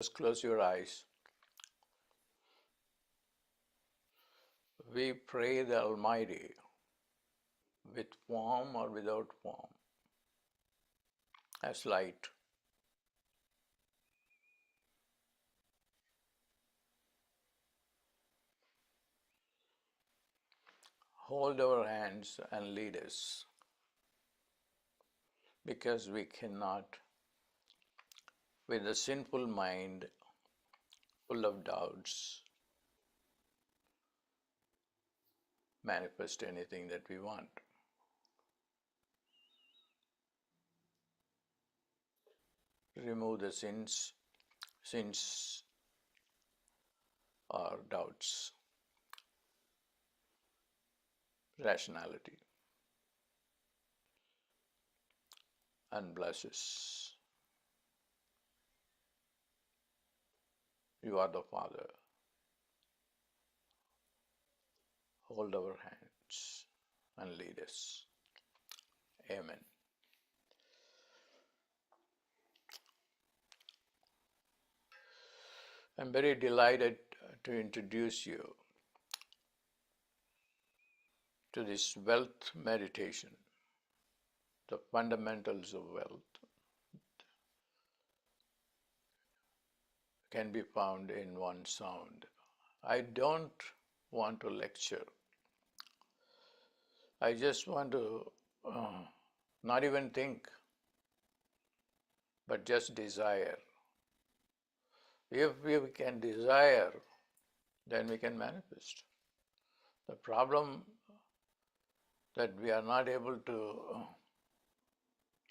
Just close your eyes. We pray the Almighty with form or without form, as light. Hold our hands and lead us, because we cannot, with a sinful mind full of doubts, manifest anything that we want. Remove the sins or doubts, rationality, and bless us. You are the Father. Hold our hands and lead us. Amen. I'm very delighted to introduce you to this wealth meditation, the fundamentals of wealth can be found in one sound. I don't want to lecture. I just want to not even think, but just desire. If we can desire, then we can manifest. The problem that we are not able to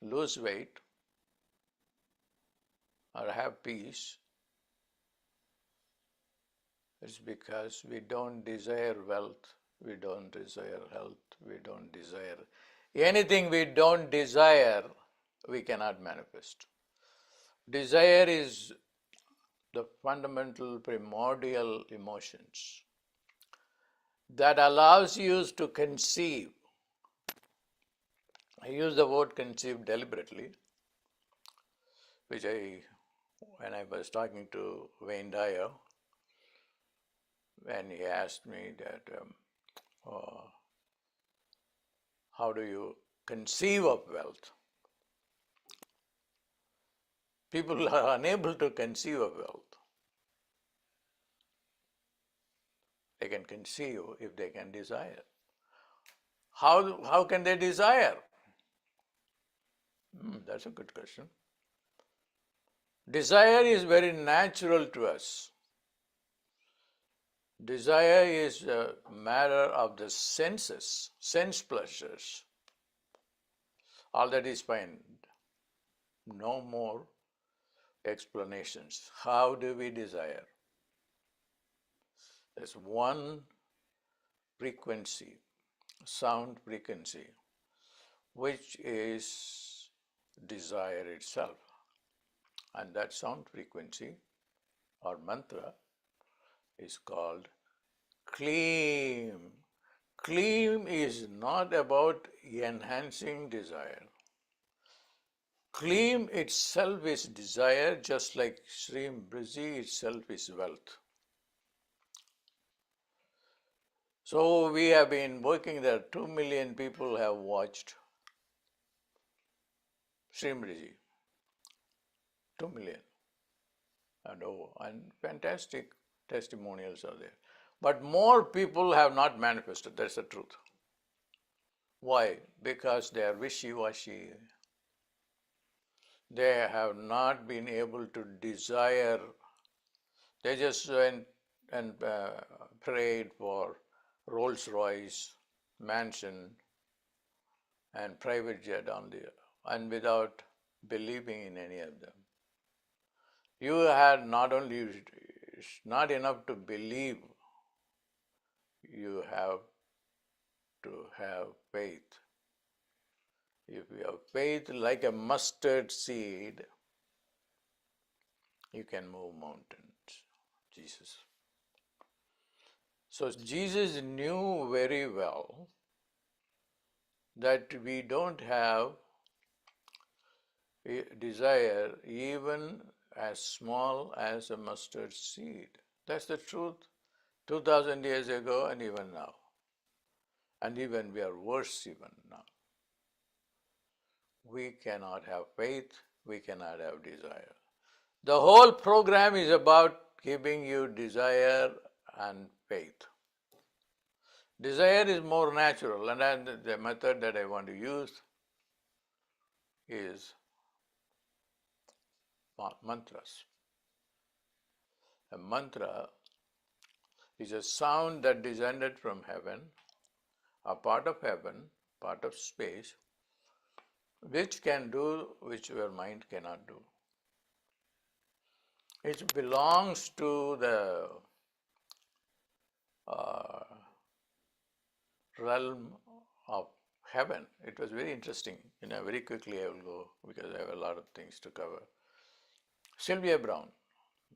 lose weight or have peace is because we don't desire wealth, we don't desire health, we don't desire anything we don't desire, we cannot manifest. Desire is the fundamental primordial emotions that allows you to conceive. I use the word conceive deliberately, which when I was talking to Wayne Dyer, when he asked me that, how do you conceive of wealth? People are unable to conceive of wealth. They can conceive if they can desire. How can they desire? That's a good question. Desire is very natural to us. Desire is a matter of the senses, sense pleasures. All that is fine. No more explanations. How do we desire? There's one frequency, sound frequency, which is desire itself. And that sound frequency or mantra is called Kleem. Kleem is not about enhancing desire. Kleem itself is desire, just like Shreem Brzee itself is wealth. So we have been working there. 2 million people have watched Shreem Brzee. 2 million. And fantastic testimonials are there. But more people have not manifested. That's the truth. Why? Because they are wishy-washy. They have not been able to desire. They just went and prayed for Rolls Royce, mansion, and private jet and without believing in any of them. You had not only, it's not enough to believe, you have to have faith. If you have faith like a mustard seed, you can move mountains. Jesus. So Jesus knew very well that we don't have a desire even as small as a mustard seed. That's the truth 2000 years ago and even now. And even we are worse even now. We cannot have faith, we cannot have desire. The whole program is about giving you desire and faith. Desire is more natural, and the method that I want to use is mantras. A mantra is a sound that descended from heaven, a part of heaven, part of space, which can do which your mind cannot do. It belongs to the uh, realm of heaven. It was very interesting. Very quickly I will go because I have a lot of things to cover. Sylvia Brown,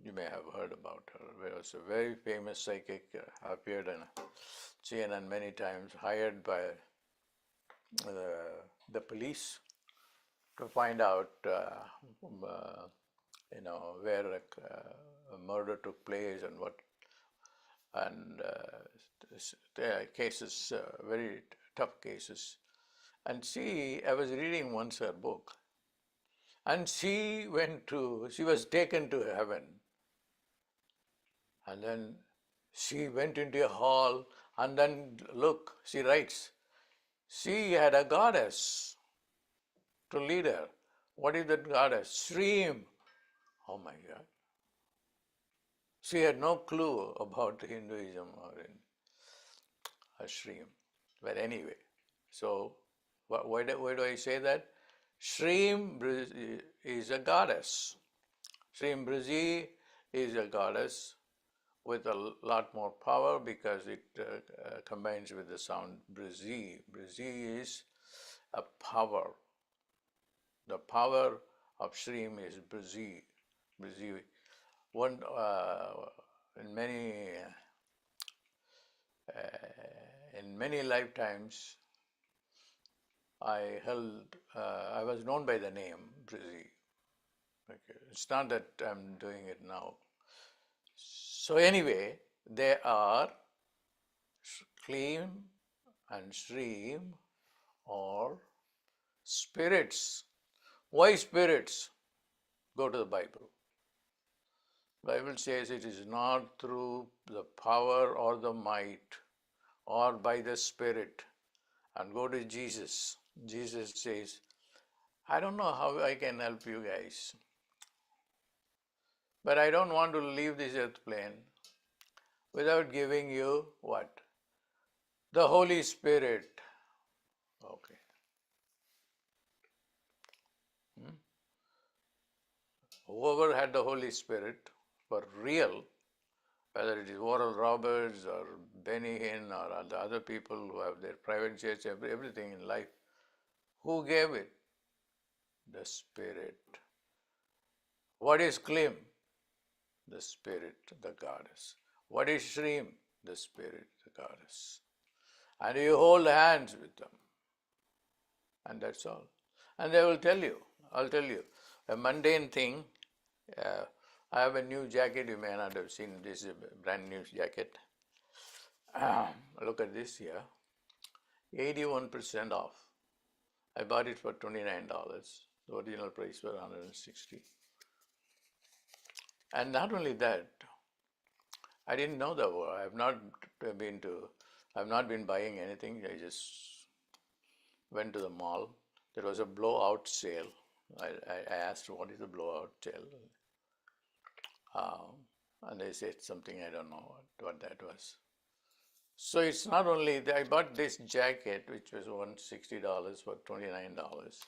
you may have heard about her. She was a very famous psychic, appeared on CNN many times, hired by the police to find out, where a murder took place and what, and cases, very tough cases. And I was reading once her book, and she was taken to heaven. And then she went into a hall, and then look, she writes, she had a goddess to lead her. What is that goddess? Shreem. Oh my God. She had no clue about Hinduism or Shreem. But anyway, so why do I say that? Shreem Brzee is a goddess. Kleem Brzee is a goddess with a lot more power because it combines with the sound Brzee. Brzee is a power. The power of Shreem is Brzee. Brzee. In many lifetimes, I was known by the name Brzee. Okay. It's not that I'm doing it now. So anyway, they are Kleem and Shreem or spirits. Why spirits? Go to the Bible. Bible says it is not through the power or the might or by the Spirit. And go to Jesus. Jesus says, I don't know how I can help you guys, but I don't want to leave this earth plane without giving you what? The Holy Spirit. Okay. Whoever had the Holy Spirit for real, whether it is Oral Roberts or Benny Hinn or the other people who have their private jets, everything in life, who gave it? The Spirit. What is Kleem? The Spirit, the goddess. What is Shreem? The Spirit, the goddess. And you hold hands with them. And that's all. And they will tell you, I'll tell you, a mundane thing. I have a new jacket, you may not have seen, this is a brand new jacket. Look at this here, 81% off. I bought it for $29. The original price was $160. And not only that, I didn't know the word. I've not been buying anything. I just went to the mall. There was a blowout sale. I asked, what is the blowout sale? And they said something, I don't know what that was. So it's not only that I bought this jacket, which was $160 for $29.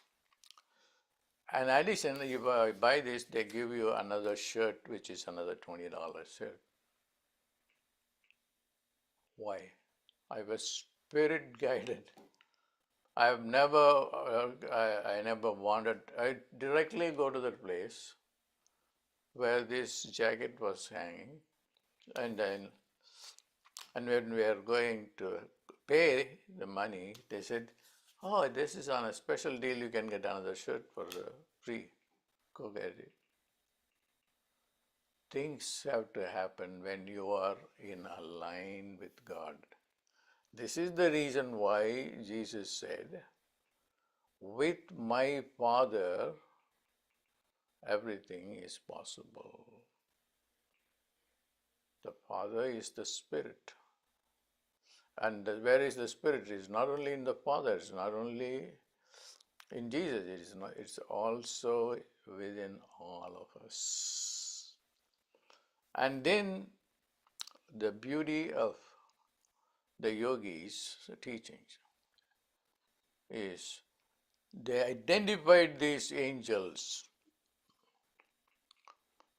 In addition, if you buy this, they give you another shirt, which is another $20 shirt. Why? I was spirit guided. I never wanted, I directly go to the place where this jacket was hanging, and when we are going to pay the money, they said, oh, this is on a special deal, you can get another shirt for free. Go get it. things have to happen when you are in line with God. This is the reason why Jesus said, with my Father, everything is possible. The Father is the Spirit. And where is the Spirit? It is not only in the Father, it's not only in Jesus, it's also within all of us. And then the beauty of the yogis' teachings is they identified these angels,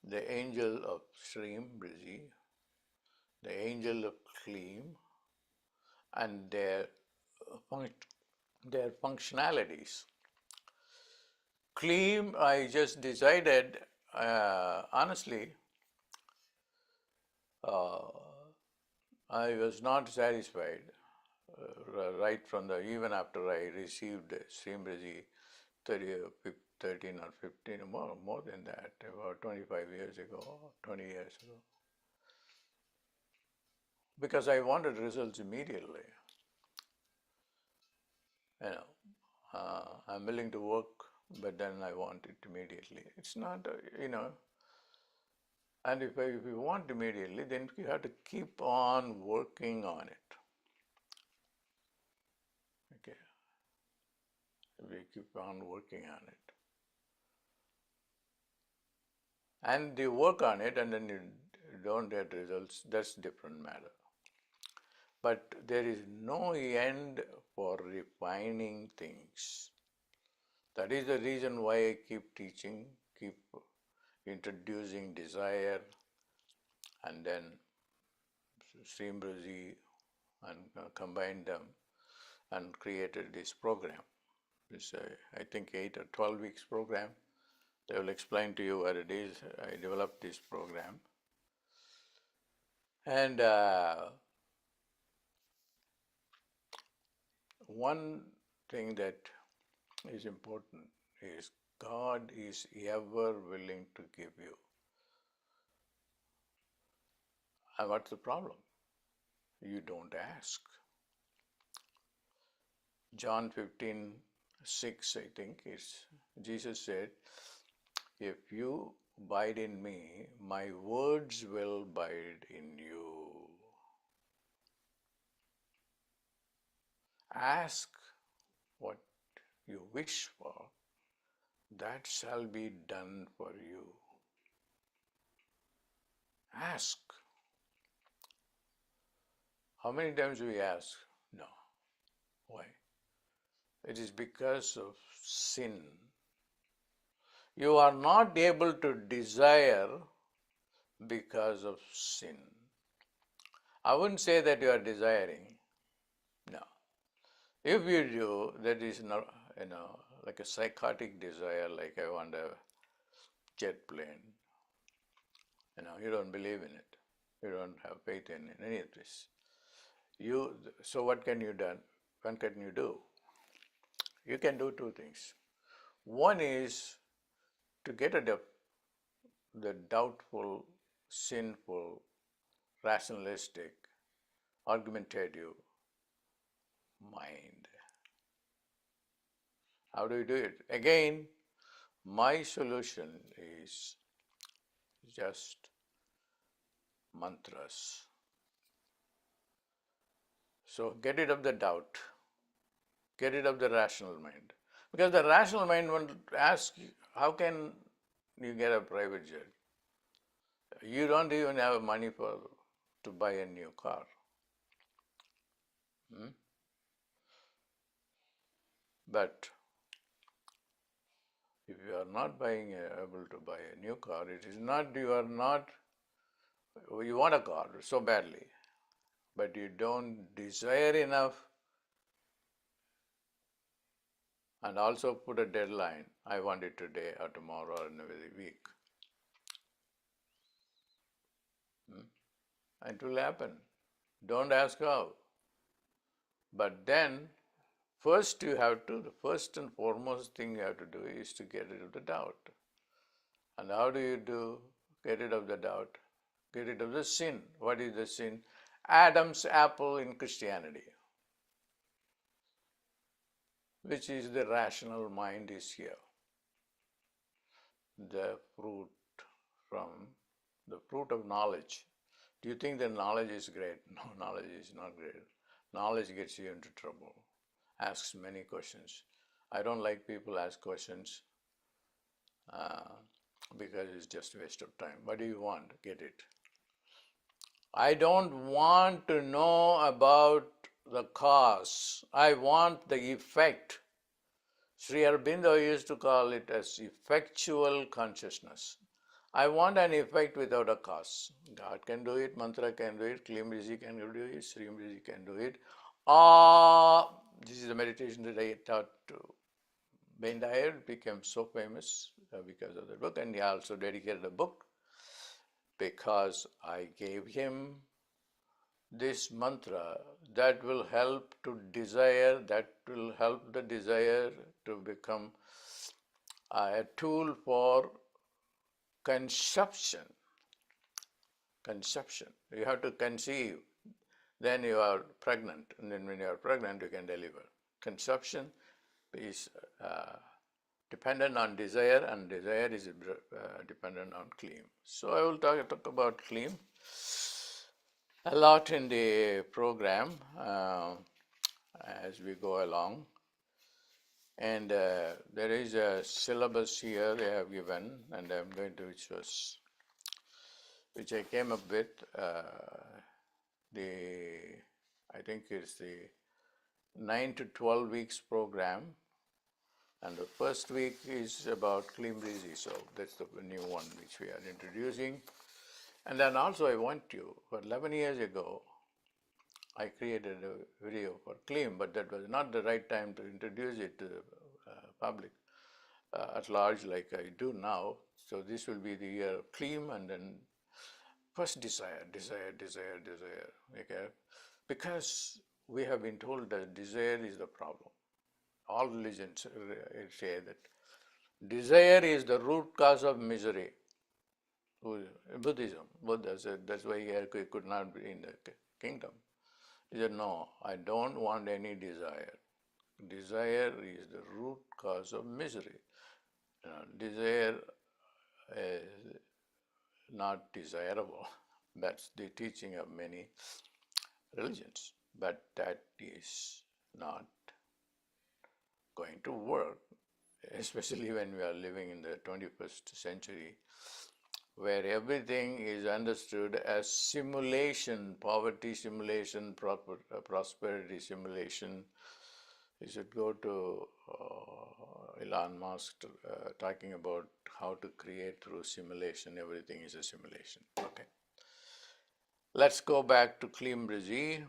the angel of Shreem, Brzee, the angel of Kleem, and their functionalities. Kleem, I just decided, honestly, I was not satisfied right from even after I received Shreem Brzee 13 or 15, more than that, about 25 years ago, 20 years ago. Because I wanted results immediately. I'm willing to work, but then I want it immediately. It's not, and if you want immediately, then you have to keep on working on it. Okay, we keep on working on it. And you work on it and then you don't get results, that's a different matter. But there is no end for refining things. That is the reason why I keep teaching, keep introducing desire, and then Shreem Brzee, and combined them and created this program. It's I think 8 or 12 weeks program. They will explain to you what it is. I developed this program. And one thing that is important is God is ever willing to give you. And what's the problem? You don't ask. John 15:6, I think, Jesus said, if you abide in me, my words will abide in you. Ask what you wish for, that shall be done for you. Ask. How many times do we ask? No. Why? It is because of sin. You are not able to desire because of sin. I wouldn't say that you are desiring. No. If you do, that is not, like a psychotic desire, like I want a jet plane. You don't believe in it. You don't have faith in any of this. So what can you do? What can you do? You can do two things. One is to get rid of the doubtful, sinful, rationalistic, argumentative mind. How do you do it? Again, my solution is just mantras. So get rid of the doubt, get rid of the rational mind. Because the rational mind will ask you, how can you get a private jet? You don't even have money to buy a new car. But if you are not able to buy a new car, it is not, you want a car so badly, but you don't desire enough, and also put a deadline. I want it today or tomorrow or in a week. It will happen. Don't ask how. But then, the first and foremost thing you have to do is to get rid of the doubt. And how do you do? get rid of the doubt, get rid of the sin. What is the sin? Adam's apple in Christianity, which is the rational mind is here. The fruit from the fruit of knowledge. Do you think that knowledge is great? No, knowledge is not great. Knowledge gets you into trouble, asks many questions. I don't like people ask questions because it's just a waste of time. What do you want? Get it. I don't want to know about the cause. I want the effect. Sri Aurobindo used to call it as effectual consciousness. I want an effect without a cause. God can do it, mantra can do it, Kleem Brzee can do it, Shreem can do it. This is the meditation that I taught to Ben Dyer, became so famous because of the book, and he also dedicated a book because I gave him this mantra that will help to desire, that will help the desire to become a tool for conception. Conception. You have to conceive, then you are pregnant, and then when you are pregnant, you can deliver. Conception is dependent on desire, and desire is dependent on Kleem. So I will talk about Kleem a lot in the program as we go along. And there is a syllabus here they have given, and I'm going to, which I came up with. I think it's the 9 to 12 weeks program, and the first week is about Kleem Brzee, so that's the new one which we are introducing. And then also I want you, for 11 years ago, I created a video for Kleem, but that was not the right time to introduce it to the public at large like I do now. So this will be the year of Kleem, and then first desire. Okay? Because we have been told that desire is the problem. All religions say that desire is the root cause of misery. Buddhism, Buddha said that's why he could not be in the kingdom. He said, no, I don't want any desire. Desire is the root cause of misery. Desire is not desirable. That's the teaching of many religions, but that is not going to work, especially when we are living in the 21st century, where everything is understood as simulation, poverty simulation, prosperity simulation. You should go to Elon Musk talking about how to create through simulation. Everything is a simulation. Okay. Let's go back to Kleem Brzee.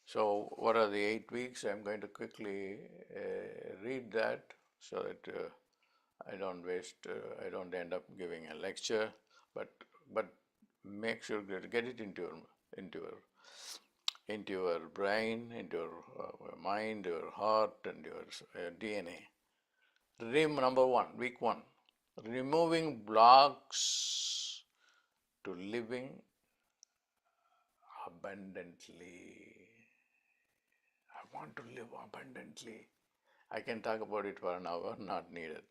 So what are the 8 weeks? I'm going to quickly read that so that I don't end up giving a lecture, but make sure to get it into your brain, into your mind, your heart, and your DNA. Number 1, week 1, removing blocks to living abundantly. I want to live abundantly. I can talk about it for an hour, not needed.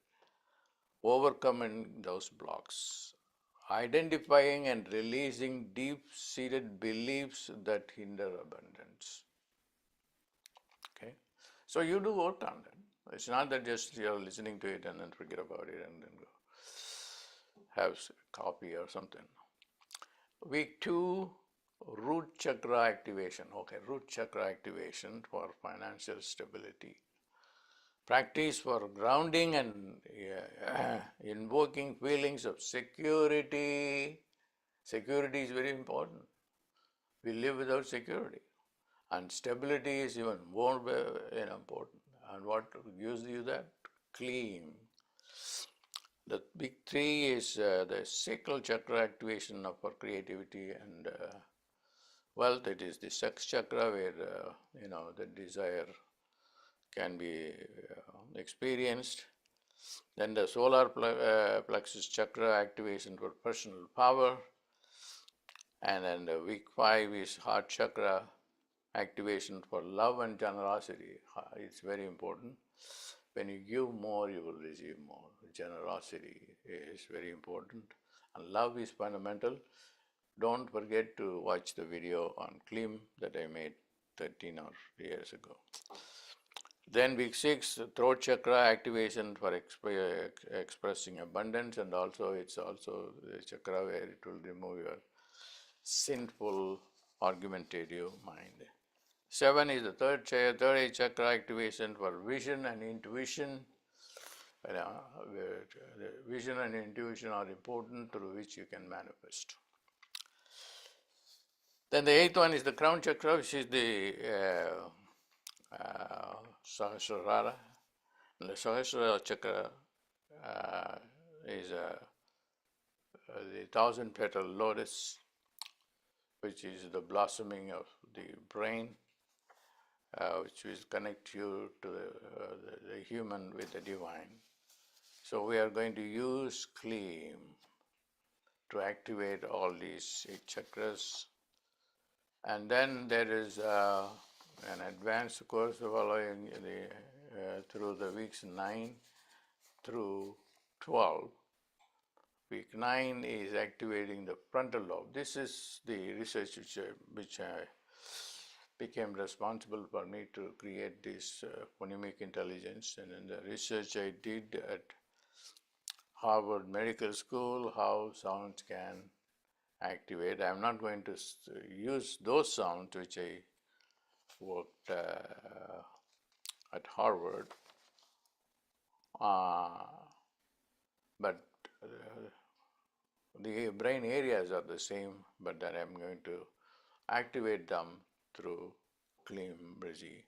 Overcoming those blocks. Identifying and releasing deep-seated beliefs that hinder abundance. Okay? So you do work on that. It's not that just you're listening to it and then forget about it and then go have a coffee or something. Week 2, root chakra activation. Okay, root chakra activation for financial stability. Practice for grounding and invoking feelings of security. Security is very important. We live without security. And stability is even more important. And what gives you that? Kleem. The big 3 is the sacral chakra activation for creativity and wealth. It is the sex chakra where the desire can be experienced. Then the solar plexus chakra activation for personal power. And then the week 5 is heart chakra activation for love and generosity. It's very important. When you give more, you will receive more. Generosity is very important. And love is fundamental. Don't forget to watch the video on Kleem that I made 13 or years ago. Then week 6, throat chakra activation for expressing abundance, and also it's also the chakra where it will remove your sinful argumentative mind. 7 is the third eye chakra activation for vision and intuition. Vision and intuition are important, through which you can manifest. Then the 8th one is the crown chakra, which is the Sahasrara. And the Sahasrara chakra is the 1,000-petal lotus, which is the blossoming of the brain, which will connect you to the human with the divine. So we are going to use Kleem to activate all these 8 chakras. And then there is an advanced course following through the weeks 9 through 12. Week 9 is activating the frontal lobe. This is the research which became responsible for me to create this phonemic intelligence. And in the research I did at Harvard Medical School, how sounds can activate. I'm not going to use those sounds which I worked at Harvard, but the brain areas are the same, but then I'm going to activate them through Kleem Brzee.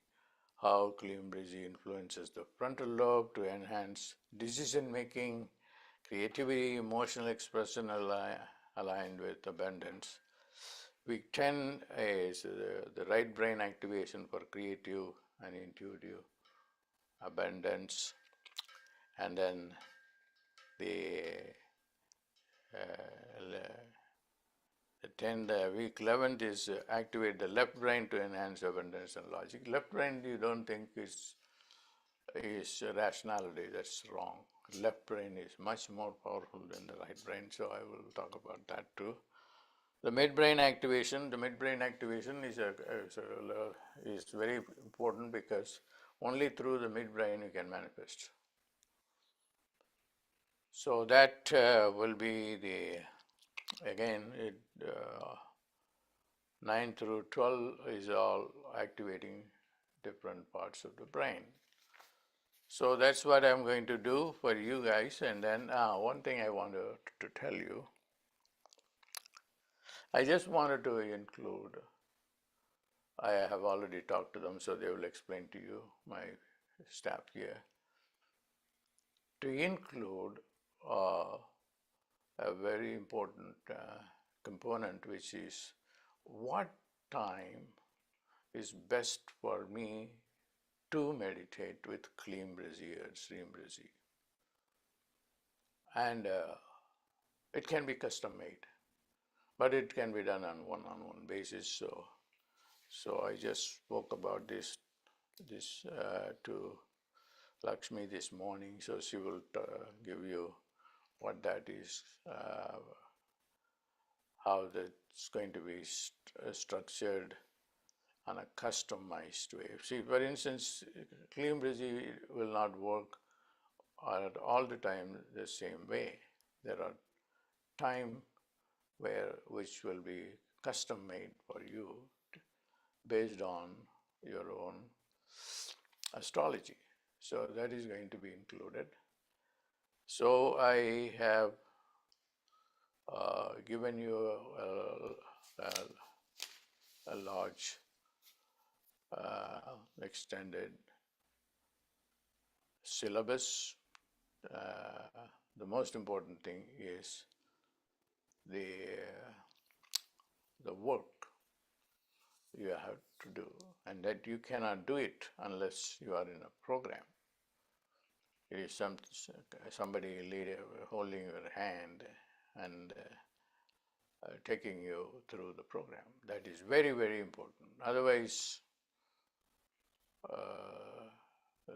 How Kleem Brzee influences the frontal lobe to enhance decision making, creativity, emotional expression aligned with abundance. Week 10 is the right brain activation for creative and intuitive abundance. And then the week 11th is activate the left brain to enhance abundance and logic. Left brain you don't think is rationality. That's wrong. Left brain is much more powerful than the right brain, so I will talk about that too. The midbrain activation. The midbrain activation is very important because only through the midbrain you can manifest. So that will be again 9 through 12 is all activating different parts of the brain. So that's what I'm going to do for you guys. And then one thing I wanted to tell you, I just wanted to include, I have already talked to them, so they will explain to you, my staff here, to include a very important component, which is what time is best for me to meditate with Kleem Brzee or Shreem Brzee. And it can be custom made, but it can be done on one-on-one basis. So I just spoke about this to Lakshmi this morning, so she will give you what that is, how that's going to be structured on a customized way. See, for instance, Kleem Brzee will not work all the time the same way. There are time which will be custom made for you based on your own astrology. So that is going to be included. So I have given you a large extended syllabus. The most important thing is the work you have to do, and that you cannot do it unless you are in a program. It is somebody holding your hand and taking you through the program. That is very, very important. Otherwise,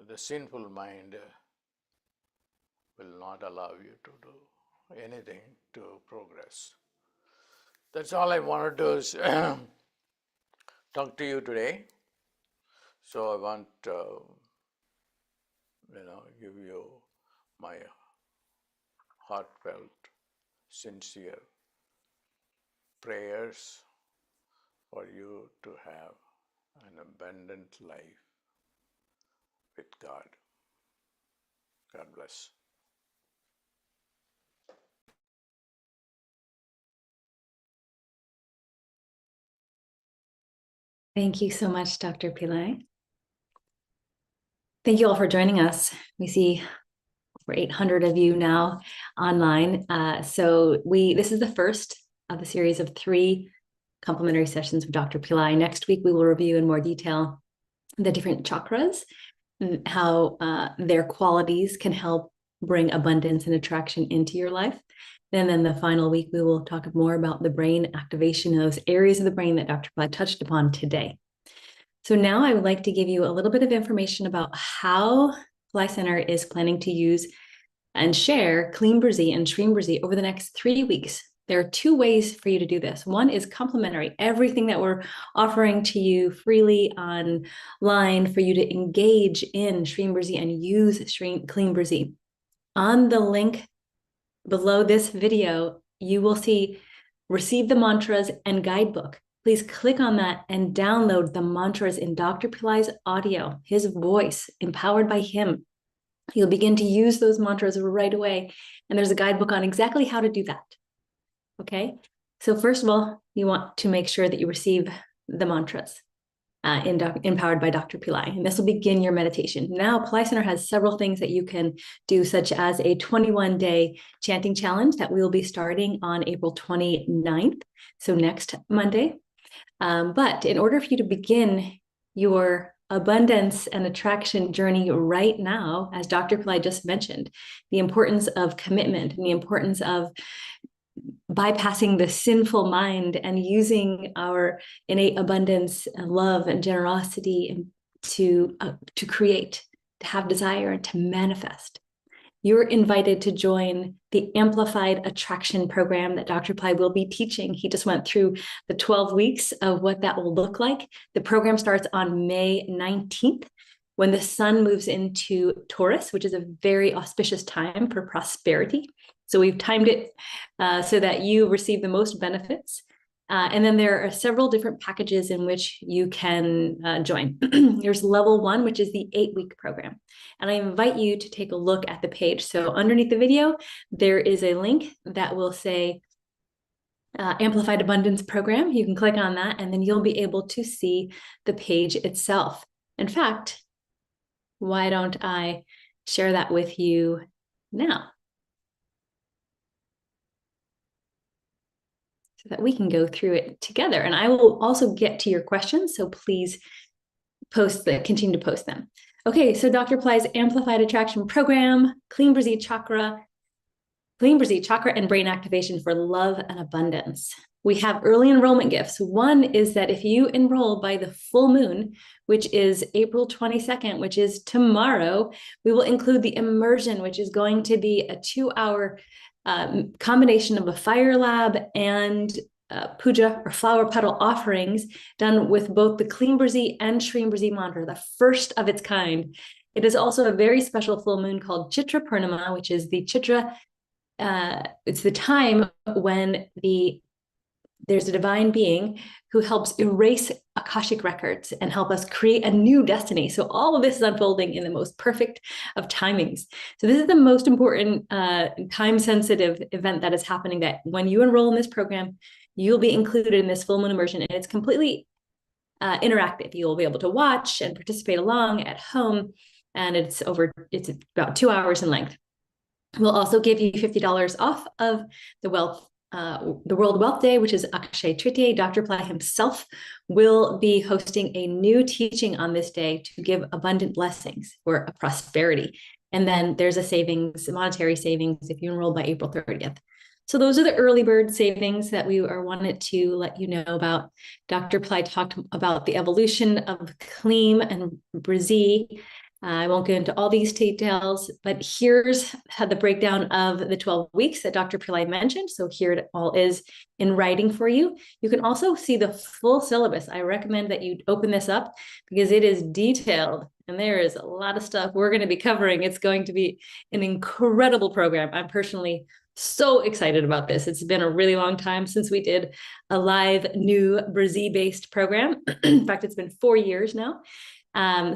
the sinful mind will not allow you to do anything to progress. That's all I want to do is talk to you today. So I want give you my heartfelt, sincere prayers for you to have an abundant life with God. God bless. Thank you so much, Dr. Pillai. Thank you all for joining us. We see over 800 of you now online. This is the first of the series of 3 complimentary sessions with Dr. Pillai. Next week, we will review in more detail the different chakras and how their qualities can help bring abundance and attraction into your life. And then the final week, we will talk more about the brain activation, those areas of the brain that Dr. Pillai touched upon today. So now I would like to give you a little bit of information about how Pillai Center is planning to use and share Kleem Brzee and Shreem Brzee over the next 3 weeks. There are 2 ways for you to do this. One is complimentary, everything that we're offering to you freely online for you to engage in Shreem Brzee and use Kleem Brzee. On the link below this video, you will see Receive the Mantras and Guidebook. Please click on that and download the mantras in Dr. Pillai's audio, his voice, empowered by him. You'll begin to use those mantras right away. And there's a guidebook on exactly how to do that. Okay. So first of all, you want to make sure that you receive the mantras empowered by Dr. Pillai. And this will begin your meditation. Now, Pillai Center has several things that you can do, such as a 21-day chanting challenge that we will be starting on April 29th. So next Monday. But in order for you to begin your abundance and attraction journey right now, as Dr. Pillai just mentioned, the importance of commitment and the importance of bypassing the sinful mind and using our innate abundance and love and generosity to create, to have desire, and to manifest. You're invited to join the Amplified Attraction program that Dr. Pillai will be teaching. He just went through the 12 weeks of what that will look like. The program starts on May 19th when the sun moves into Taurus, which is a very auspicious time for prosperity. So we've timed it so that you receive the most benefits. And then there are several different packages in which you can join. There's level 1, which is the 8-week program. And I invite you to take a look at the page. So underneath the video, there is a link that will say Amplified Abundance Program. You can click on that, and then you'll be able to see the page itself. In fact, why don't I share that with you now, so that we can go through it together. And I will also get to your questions, so please continue to post them. Okay, so Dr. Pillai's Amplified Attraction Program, Kleem Brzee Chakra and Brain Activation for Love and Abundance. We have early enrollment gifts. One is that if you enroll by the full moon, which is April 22nd, which is tomorrow, we will include the immersion, which is going to be a 2-hour combination of a fire lab and puja or flower petal offerings done with both the Kleem Brzee and Shreem Brzee mantra, the first of its kind. It is also a very special full moon called Chitra Purnima, which is the Chitra. It's the time when there's a divine being who helps erase Akashic records and help us create a new destiny. So all of this is unfolding in the most perfect of timings. So this is the most important time-sensitive event that is happening, that when you enroll in this program, you'll be included in this full moon immersion, and it's completely interactive. You'll be able to watch and participate along at home, and it's about 2 hours in length. We'll also give you $50 off of the World Wealth Day, which is Akshay Tritiya. Dr. Pillai himself will be hosting a new teaching on this day to give abundant blessings for prosperity. And then there's a savings, monetary savings, if you enroll by April 30th. So those are the early bird savings that we wanted to let you know about. Dr. Pillai talked about the evolution of Kleem and Brzee. I won't go into all these details, but here's the breakdown of the 12 weeks that Dr. Pillai mentioned. So here it all is in writing for you. You can also see the full syllabus. I recommend that you open this up because it is detailed and there is a lot of stuff we're going to be covering. It's going to be an incredible program. I'm personally so excited about this. It's been a really long time since we did a live new Brzee-based program. In fact, it's been 4 years now.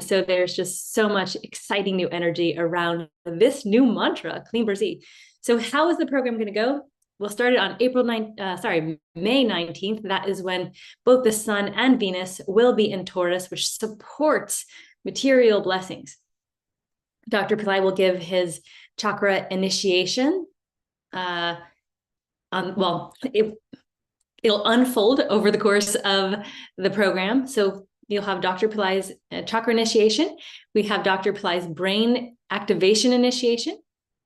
So there's just so much exciting new energy around this new mantra, Kleem Brzee. So how is the program going to go? We'll start it on May 19th. That is when both the Sun and Venus will be in Taurus, which supports material blessings. Dr. Pillai will give his chakra initiation. It'll unfold over the course of the program. So you'll have Dr. Pillai's chakra initiation. We have Dr. Pillai's brain activation initiation.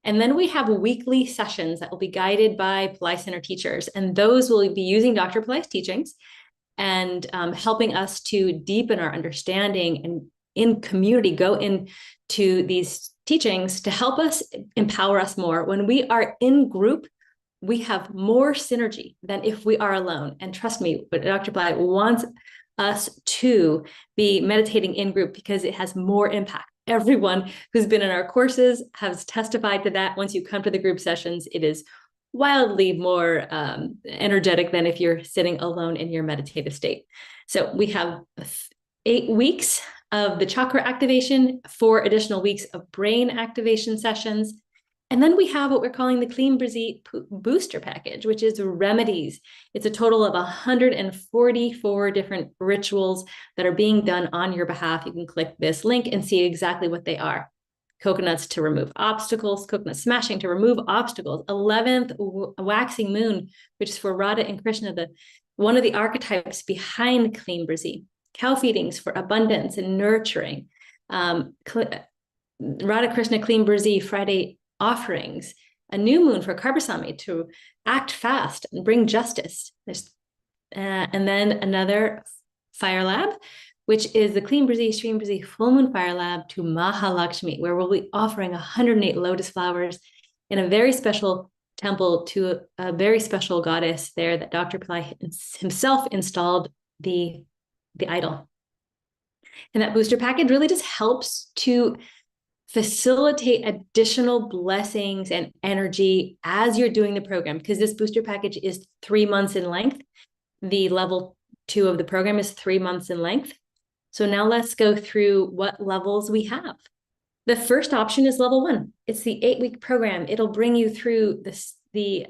And then we have weekly sessions that will be guided by Pillai Center teachers. And those will be using Dr. Pillai's teachings and helping us to deepen our understanding and in community, go into these teachings to help us empower us more. When we are in group, we have more synergy than if we are alone. And trust me, but Dr. Pillai wants us to be meditating in group because it has more impact. Everyone who's been in our courses has testified to that. Once you come to the group sessions, it is wildly more energetic than if you're sitting alone in your meditative state. So we have 8 weeks of the chakra activation, 4 additional weeks of brain activation sessions. And then we have what we're calling the Kleem Brzee booster package, which is remedies. It's a total of 144 different rituals that are being done on your behalf. You can click this link and see exactly what they are. Coconuts to remove obstacles, coconut smashing to remove obstacles, 11th waxing moon, which is for Radha and Krishna, one of the archetypes behind Kleem Brzee. Cow feedings for abundance and nurturing. Radha Krishna Kleem Brzee Friday offerings, a new moon for Karbasami to act fast and bring justice. And then another fire lab, which is the Kleem Brzee, Shreem Brzee full moon fire lab to Mahalakshmi, where we'll be offering 108 lotus flowers in a very special temple to a very special goddess there that Dr. Pillai himself installed the idol. And that booster package really just helps to facilitate additional blessings and energy as you're doing the program, because this booster package is 3 months in length. The level 2 of the program is 3 months in length. So now let's go through what levels we have. The first option is level 1. It's the 8-week program. It'll bring you through the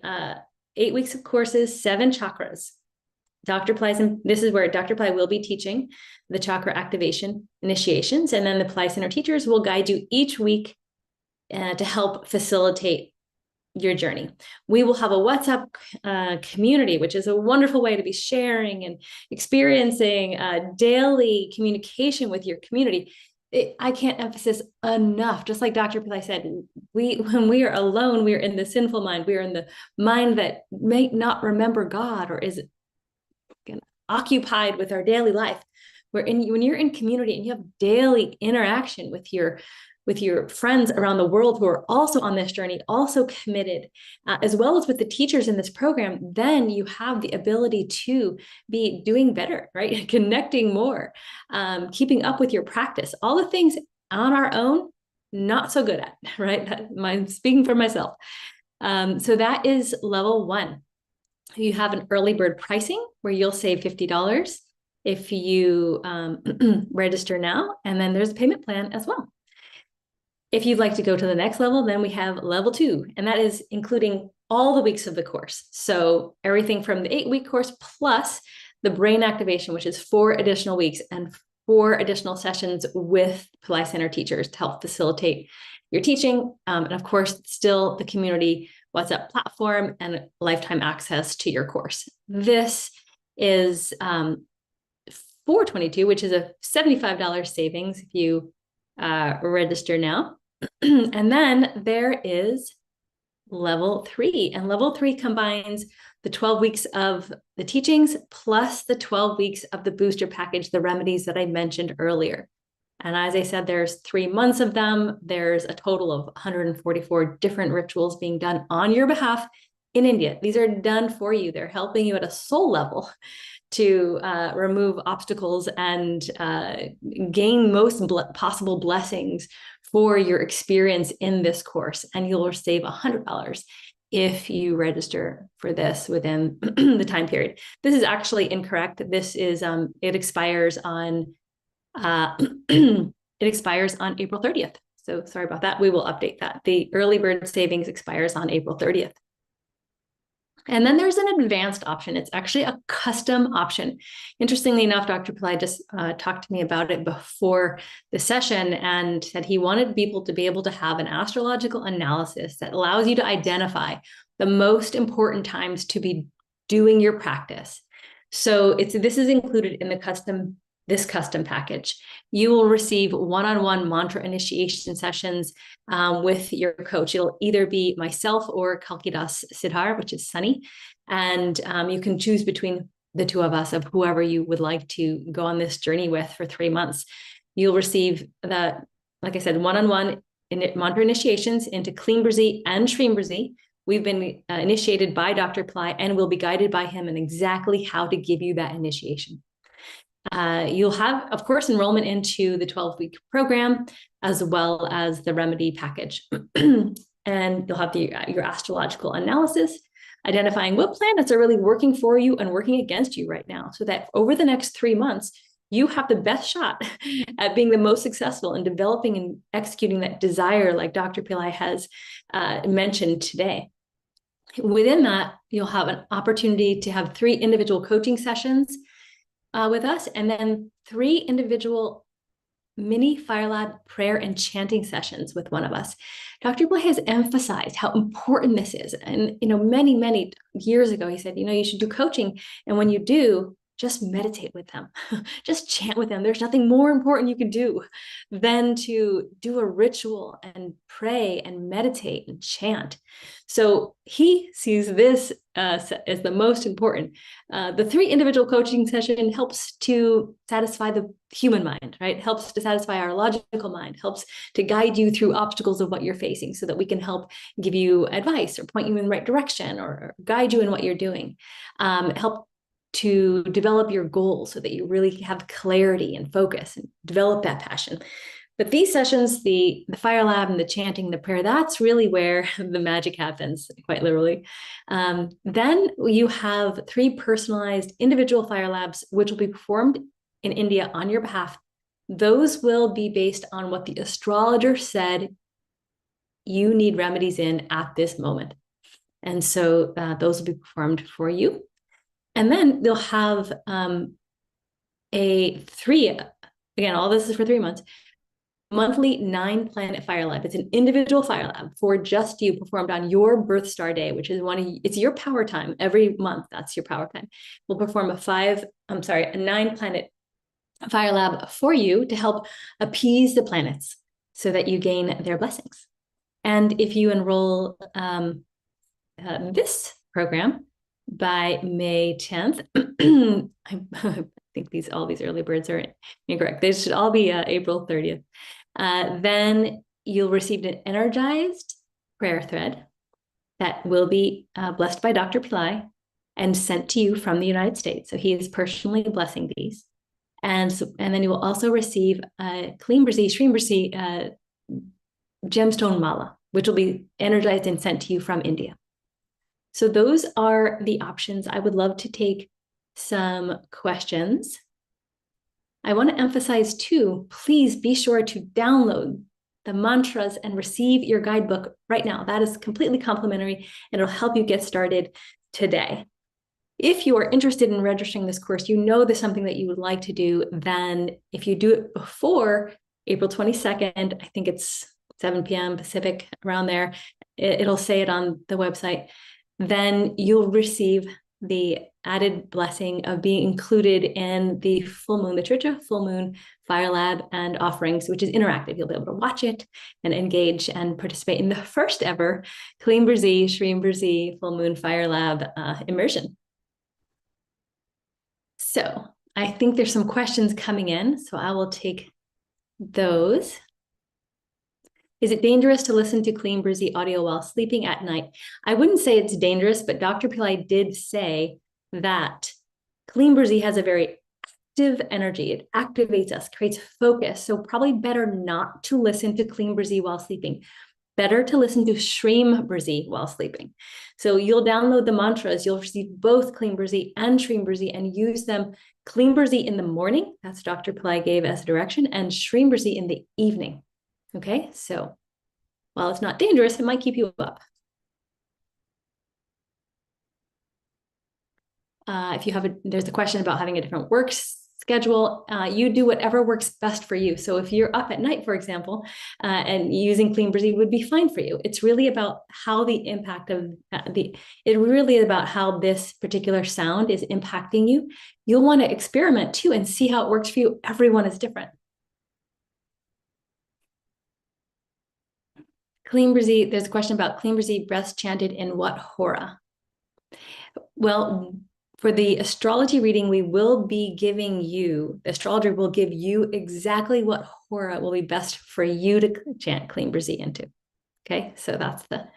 8 weeks of courses, 7 chakras. Dr. Pillai, this is where Dr. Pillai will be teaching the chakra activation initiations, and then the Pillai Center teachers will guide you each week to help facilitate your journey. We will have a WhatsApp community, which is a wonderful way to be sharing and experiencing daily communication with your community. I can't emphasize enough, just like Dr. Pillai said, when we are alone, we are in the sinful mind. We are in the mind that may not remember God or is occupied with our daily life. When you're in community and you have daily interaction with your friends around the world who are also on this journey, also committed, as well as with the teachers in this program, then you have the ability to be doing better, right? Connecting more, keeping up with your practice, all the things on our own, not so good at, right? I'm speaking for myself. So that is level 1. You have an early bird pricing where you'll save $50 if you register now, and then there's a payment plan as well. If you'd like to go to the next level, then we have level 2, and that is including all the weeks of the course. So everything from the 8-week course plus the brain activation, which is 4 additional weeks and 4 additional sessions with Pillai Center teachers to help facilitate your teaching. And of course, still the community WhatsApp platform and lifetime access to your course. This is $422, which is a $75 savings if you register now. And then there is level 3. And level 3 combines the 12 weeks of the teachings plus the 12 weeks of the booster package, the remedies that I mentioned earlier. And as I said, there's 3 months of them. There's a total of 144 different rituals being done on your behalf in India. These are done for you. They're helping you at a soul level to remove obstacles and gain most possible blessings for your experience in this course. And you'll receive $100 if you register for this within the time period. This is actually incorrect. This is, it expires on it expires on April 30th. So sorry about that. We will update that. The early bird savings expires on April 30th. And then there's an advanced option. It's actually a custom option. Interestingly enough, Dr. Pillai just talked to me about it before the session and said he wanted people to be able to have an astrological analysis that allows you to identify the most important times to be doing your practice. So this is included in the this custom package. You will receive one-on-one mantra initiation sessions with your coach. It'll either be myself or Kalkidas Siddhar, which is Sunny. And you can choose between the two of us of whoever you would like to go on this journey with for 3 months. You'll receive like I said, one-on-one mantra initiations into Kleem Brzee and Shreem Brzee. We've been initiated by Dr. Pillai and will be guided by him in exactly how to give you that initiation. You'll have, of course, enrollment into the 12-week program, as well as the remedy package. And you'll have your astrological analysis, identifying what planets are really working for you and working against you right now, so that over the next 3 months, you have the best shot at being the most successful in developing and executing that desire, like Dr. Pillai has mentioned today. Within that, you'll have an opportunity to have 3 individual coaching sessions with us, and then 3 individual mini Fire Lab prayer and chanting sessions with one of us. Dr. Pillai has emphasized how important this is. And, many, many years ago, he said, you should do coaching. And when you do, just meditate with them, just chant with them. There's nothing more important you can do than to do a ritual and pray and meditate and chant. So he sees this as the most important. The 3 individual coaching session helps to satisfy the human mind, right? Helps to satisfy our logical mind, helps to guide you through obstacles of what you're facing so that we can help give you advice or point you in the right direction or guide you in what you're doing. Help to develop your goals so that you really have clarity and focus and develop that passion. But these sessions, the Fire Lab and the chanting, the prayer, that's really where the magic happens, quite literally. Then you have 3 personalized individual Fire Labs, which will be performed in India on your behalf. Those will be based on what the astrologer said you need remedies in at this moment. And so those will be performed for you. And then they'll have again, all this is for 3 months, monthly 9-planet Fire Lab. It's an individual Fire Lab for just you, performed on your birth star day, which is it's your power time every month. That's your power time. We'll perform a 9-planet Fire Lab for you to help appease the planets so that you gain their blessings. And if you enroll this program by May 10th, I think all these early birds are incorrect. They should all be April 30th. Then you'll receive an energized prayer thread that will be blessed by Dr. Pillai and sent to you from the United States. So he is personally blessing these. And then you will also receive a Kleem Brzee, Shreem Brzee gemstone mala, which will be energized and sent to you from India. So those are the options. I would love to take some questions. I want to emphasize too, please be sure to download the mantras and receive your guidebook right now. That is completely complimentary and it'll help you get started today. If you are interested in registering this course, this is something that you would like to do, then if you do it before April 22nd, I think it's 7 p.m. Pacific, around there, it'll say it on the website, then you'll receive the added blessing of being included in the full moon, the Tritra full moon fire lab and offerings, which is interactive. You'll be able to watch it and engage and participate in the first ever Kleem Brzee, Shreem Brzee full moon fire lab immersion. So I think there's some questions coming in, so I will take those. Is it dangerous to listen to Kleem Brzee audio while sleeping at night? I wouldn't say it's dangerous, but Dr. Pillai did say that Kleem Brzee has a very active energy. It activates us, creates focus. So probably better not to listen to Kleem Brzee while sleeping. Better to listen to Shreem Brzee while sleeping. So you'll download the mantras. You'll receive both Kleem Brzee and Shreem Brzee and use them. Kleem Brzee in the morning, that's Dr. Pillai gave as a direction, and Shreem Brzee in the evening. Okay, so while it's not dangerous, it might keep you up. If you have there's a question about having a different work schedule, you do whatever works best for you. So if you're up at night, for example, and using Kleem Brzee would be fine for you. It's really about how the impact of it's really about how this particular sound is impacting you. You'll want to experiment too and see how it works for you. Everyone is different. Kleem Brzee, there's a question about Kleem Brzee best chanted in what hora? Well, for the astrology reading, we will be giving you, the astrologer will give you exactly what hora will be best for you to chant Kleem Brzee into. Okay, so that's the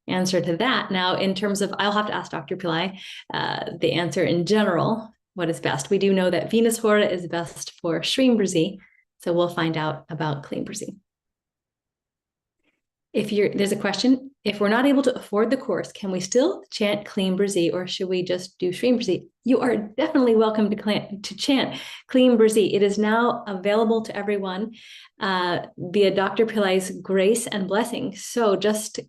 answer to that. Now, in terms of, I'll have to ask Dr. Pillai the answer in general, what is best. We do know that Venus hora is best for Shreem Brzee, so we'll find out about Kleem Brzee. There's a question, if we're not able to afford the course, can we still chant Kleem Brzee or should we just do Shreem Brzee? You are definitely welcome to chant Kleem Brzee. It is now available to everyone via Dr. Pillai's grace and blessing. So just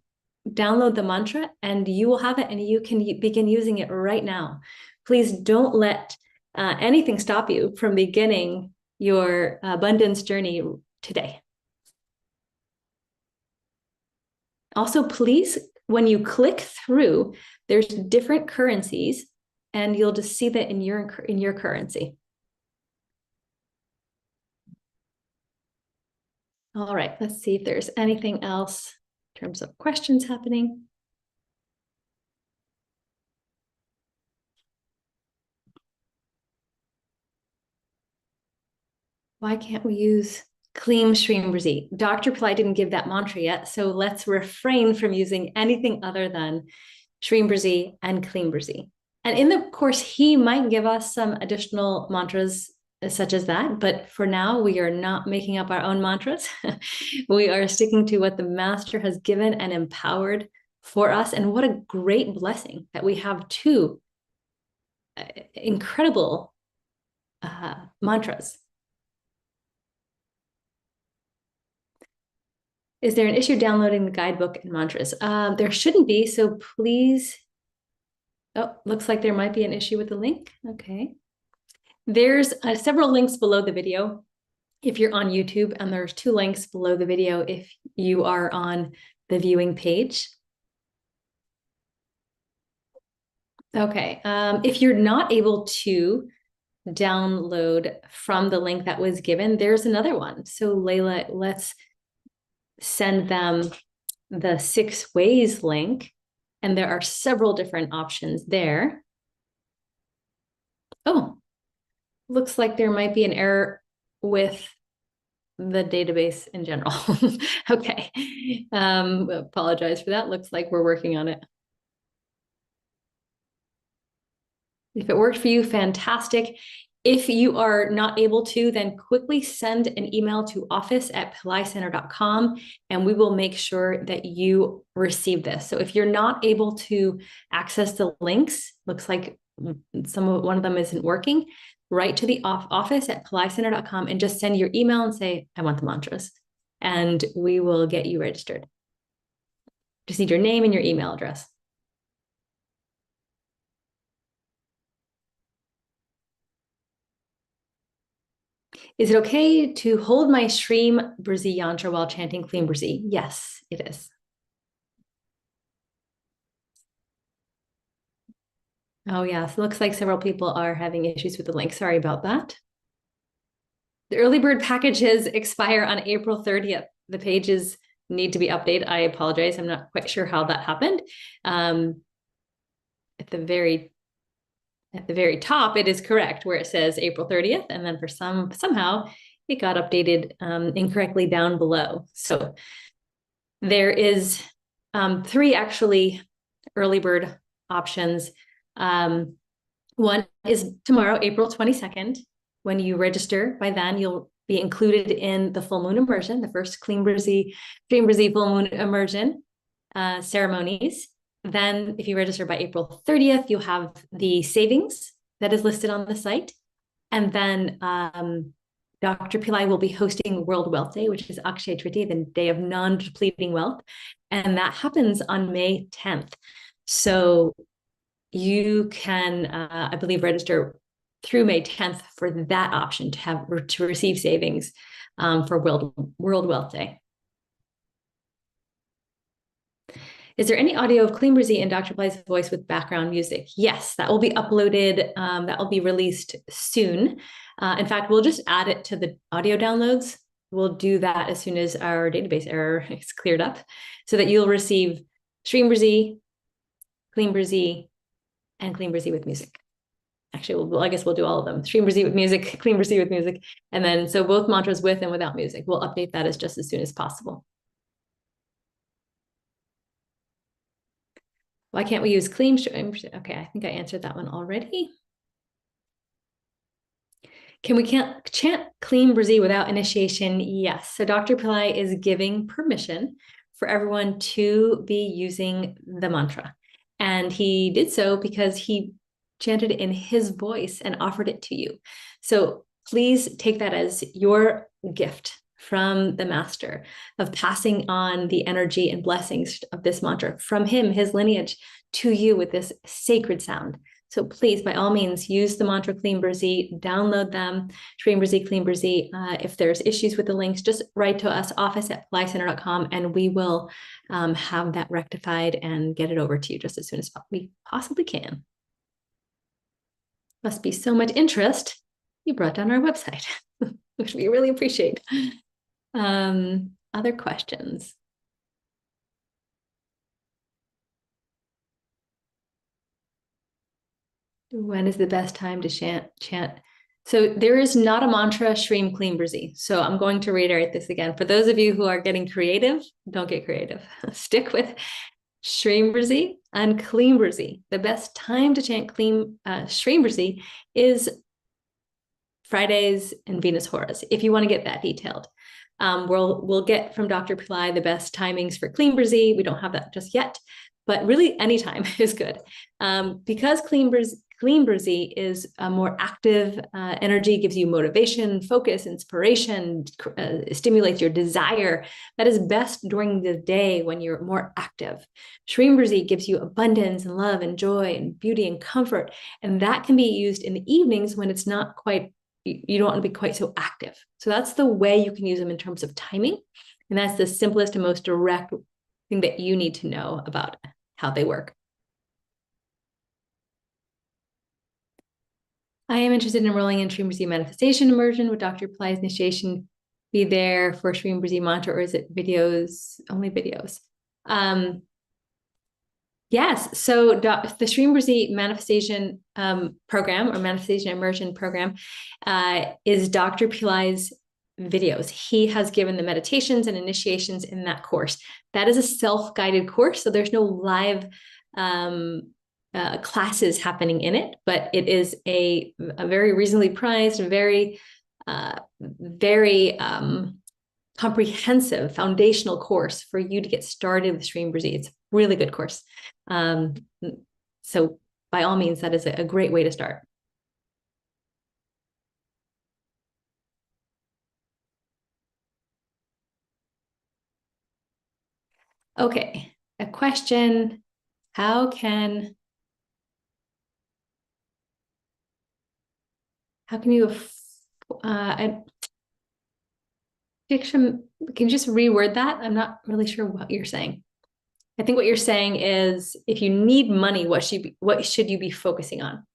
download the mantra and you will have it and you can begin using it right now. Please don't let anything stop you from beginning your abundance journey today. Also, please, when you click through, there's different currencies, and you'll just see that in your currency. All right, let's see if there's anything else in terms of questions happening. Why can't we use Kleem Shreem Brzee? Dr. Pillai didn't give that mantra yet, so let's refrain from using anything other than Shreem Brzee and Kleem Brzee. And in the course, he might give us some additional mantras such as that, but for now, we are not making up our own mantras. We are sticking to what the master has given and empowered for us. And what a great blessing that we have two incredible mantras. Is there an issue downloading the guidebook and mantras? There shouldn't be, so please. Oh, looks like there might be an issue with the link. Okay. There's several links below the video if you're on YouTube, and there's 2 links below the video if you are on the viewing page. Okay. If you're not able to download from the link that was given, there's another one. So Layla, let's send them the 6 ways link, and there are several different options there. Oh, looks like there might be an error with the database in general. Okay, apologize for that. Looks like we're working on it. If it worked for you, fantastic. If you are not able to, then quickly send an email to office@pillaicenter.com and we will make sure that you receive this. So if you're not able to access the links, looks like one of them isn't working, write to the office@pillaicenter.com and just send your email and say, I want the mantras, and we will get you registered. Just need your name and your email address. Is it okay to hold my Shreem Brzee yantra while chanting Kleem Brzee? Yes, it is. Oh, yes. It looks like several people are having issues with the link. Sorry about that. The early bird packages expire on April 30th. The pages need to be updated. I apologize. I'm not quite sure how that happened. At the very top, it is correct where it says April 30th. And then for somehow it got updated incorrectly down below. So there is 3 actually early bird options. One is tomorrow, April 22nd. When you register, by then you'll be included in the full moon immersion, the first Kleem Brzee, Shreem Brzee full moon immersion ceremonies. Then if you register by April 30th, you'll have the savings that is listed on the site. And then Dr. Pillai will be hosting World Wealth Day, which is Akshaya Tritiya, the day of non-depleting wealth. And that happens on May 10th. So you can, I believe, register through May 10th for that option to receive savings for World Wealth Day. Is there any audio of Kleem Brzee and Dr. Pillai's voice with background music? Yes, that will be uploaded. That will be released soon. In fact, we'll just add it to the audio downloads. We'll do that as soon as our database error is cleared up, so that you'll receive Shreem Brzee, Kleem Brzee, and Kleem Brzee with music. Actually, I guess we'll do all of them. Shreem Brzee with music, Kleem Brzee with music, and then so both mantras with and without music. We'll update that just as soon as possible. Why can't we use Kleem? Okay, I think I answered that one already. Can we chant Kleem Brzee without initiation? Yes. So Dr. Pillai is giving permission for everyone to be using the mantra. And he did so because he chanted it in his voice and offered it to you. So please take that as your gift from the master of passing on the energy and blessings of this mantra from him, his lineage, to you with this sacred sound. So please, by all means, use the mantra Kleem Brzee, download them, Shreem Brzee, Kleem Brzee. If there's issues with the links, just write to us, office@pillaicenter.com, and we will have that rectified and get it over to you just as soon as we possibly can. Must be so much interest, you brought down our website, which we really appreciate. Other questions? When is the best time to chant? So there is not a mantra, Shreem, Kleem Brzee. So I'm going to reiterate this again. For those of you who are getting creative, don't get creative. Stick with Shreem Brzee and Kleem Brzee. The best time to chant Shreem Brzee is Fridays and Venus Horas, if you want to get that detailed. We'll get from Dr. Pillai the best timings for Kleem Brzee. We don't have that just yet, but really any time is good. Because Kleem Brzee is a more active energy, gives you motivation, focus, inspiration, stimulates your desire. That is best during the day when you're more active. Shreem Brzee gives you abundance and love and joy and beauty and comfort. And that can be used in the evenings when it's not quite, you don't want to be quite so active. So that's the way you can use them in terms of timing. And that's the simplest and most direct thing that you need to know about how they work. I am interested in enrolling in Shreem Brzee manifestation immersion. Would Dr. Pillai's initiation be there for Shreem Brzee mantra, or is it videos, only videos? Yes, so the Shreem Brzee manifestation program, or manifestation immersion program, is Dr. Pillai's videos. He has given the meditations and initiations in that course. That is a self-guided course, so there's no live classes happening in it, but it is a very reasonably priced, very comprehensive foundational course for you to get started with Shreem Brzee. It's a really good course. So by all means, that is a great way to start. Okay, a question. How can you can you just reword that? I'm not really sure what you're saying. I think what you're saying is, if you need money, what should you be focusing on?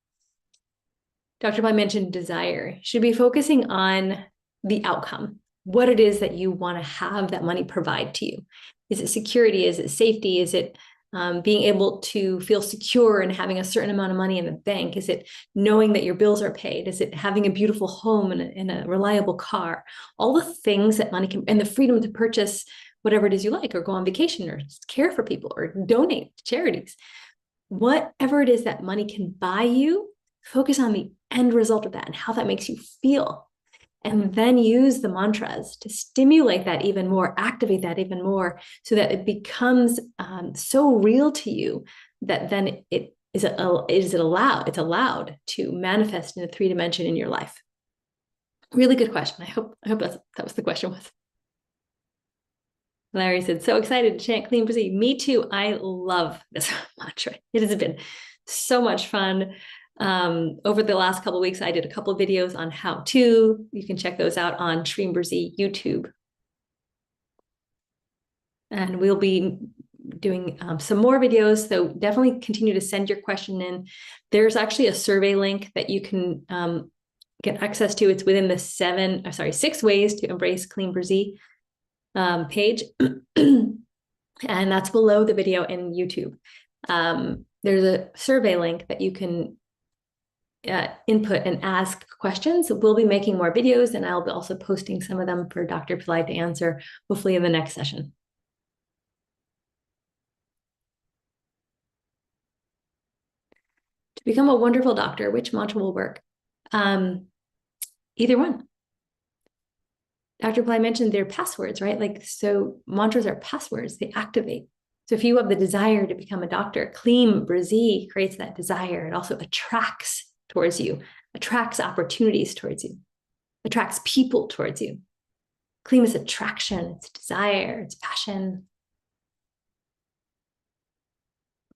Dr. Pillai mentioned desire. You should be focusing on the outcome, what it is that you want to have that money provide to you. Is it security? Is it safety? Is it being able to feel secure and having a certain amount of money in the bank? Is it knowing that your bills are paid? Is it having a beautiful home and a reliable car? All the things that money can, and the freedom to purchase whatever it is you like, or go on vacation, or care for people, or donate to charities. Whatever it is that money can buy you, focus on the end result of that and how that makes you feel. And then use the mantras to stimulate that even more, activate that even more, so that it becomes so real to you that then it's allowed to manifest in a 3-dimension in your life. Really good question. I hope that was the question was. Larry said, so excited to chant Kleem Brzee. Me too. I love this mantra. It has been so much fun. Over the last couple of weeks, I did a couple of videos on how to. You can check those out on Shreem Brzee YouTube. And we'll be doing some more videos, so definitely continue to send your question in. There's actually a survey link that you can get access to. It's within the 6 ways to embrace Kleem Brzee page. And that's below the video in YouTube. There's a survey link that you can input and ask questions. We'll be making more videos, and I'll be also posting some of them for Dr. Pillai to answer, hopefully in the next session. To become a wonderful doctor, which mantra will work? Either one. Dr. Pillai mentioned they're passwords, right? Like, so mantras are passwords, they activate. So if you have the desire to become a doctor, Kleem Brzee creates that desire. It also attracts towards you, attracts opportunities towards you, attracts people towards you. Kleem is attraction, it's desire, it's passion.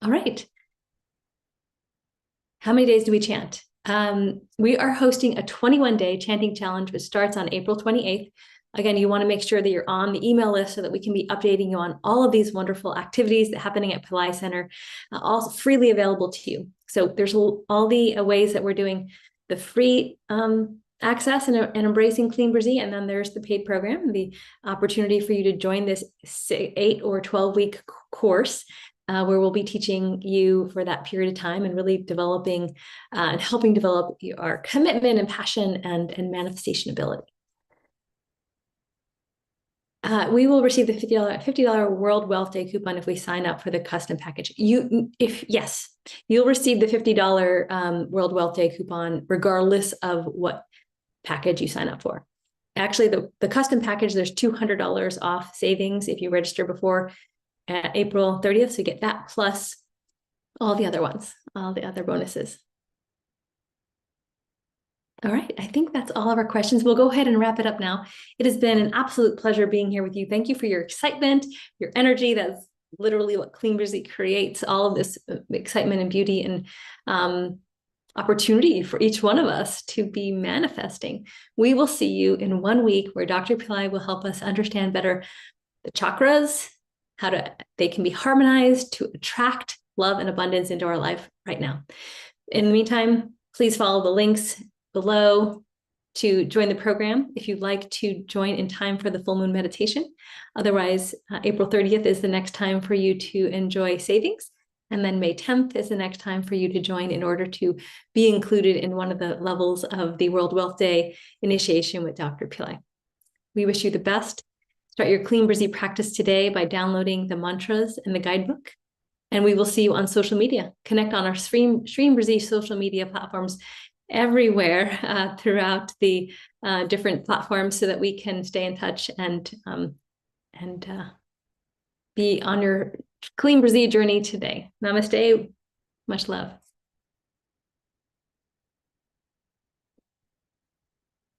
All right. How many days do we chant? We are hosting a 21-day chanting challenge, which starts on April 28th. Again, you want to make sure that you're on the email list so that we can be updating you on all of these wonderful activities that are happening at Pillai Center, also freely available to you. So there's all the ways that we're doing the free access and embracing Kleem Brzee, and then there's the paid program, the opportunity for you to join this 8 or 12-week course where we'll be teaching you for that period of time and really developing and helping develop our commitment and passion and manifestation ability. We will receive the $50 World Wealth Day coupon if we sign up for the custom package. You'll receive the $50 World Wealth Day coupon regardless of what package you sign up for. Actually, the custom package, there's $200 off savings if you register before April 30th. So you get that plus all the other ones, all the other bonuses. All right, I think that's all of our questions. We'll go ahead and wrap it up now. It has been an absolute pleasure being here with you. Thank you for your excitement, your energy. That's literally what Kleem Brzee creates, all of this excitement and beauty and opportunity for each one of us to be manifesting. We will see you in 1 week where Dr. Pillai will help us understand better the chakras, how they can be harmonized to attract love and abundance into our life right now. In the meantime, please follow the links below to join the program if you'd like to join in time for the full moon meditation. Otherwise, April 30th is the next time for you to enjoy savings. And then May 10th is the next time for you to join in order to be included in one of the levels of the World Wealth Day initiation with Dr. Pillai. We wish you the best. Start your Kleem Brzee practice today by downloading the mantras and the guidebook. And we will see you on social media. Connect on our Shreem Brzee social media platforms everywhere throughout the different platforms so that we can stay in touch and be on your Kleem Brzee journey today. Namaste. Much love.